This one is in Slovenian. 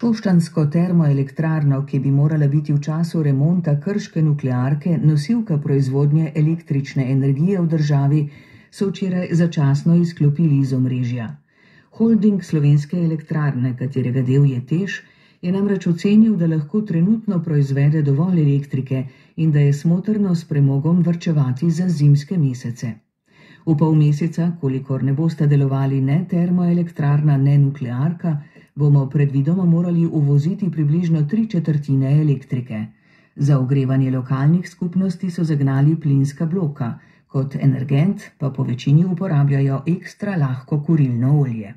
Šoštanjsko termoelektrarno, ki bi morala biti v času remonta krške nuklearke nosilka proizvodnje električne energije v državi, so včeraj začasno izklopili iz omrežja. Holding Slovenske elektrarne, katerega del je TEŠ, je namreč ocenil, da lahko trenutno proizvede dovolj elektrike in da je smotrno s premogom varčevati za zimske mesece. V pol meseca, kolikor ne bosta delovali ne termoelektrarna, ne nuklearka, bomo predvidoma morali uvoziti približno 3/4 elektrike. Za ogrevanje lokalnih skupnosti so zagnali plinska bloka, kot energent pa po večini uporabljajo ekstra lahko kurilno olje.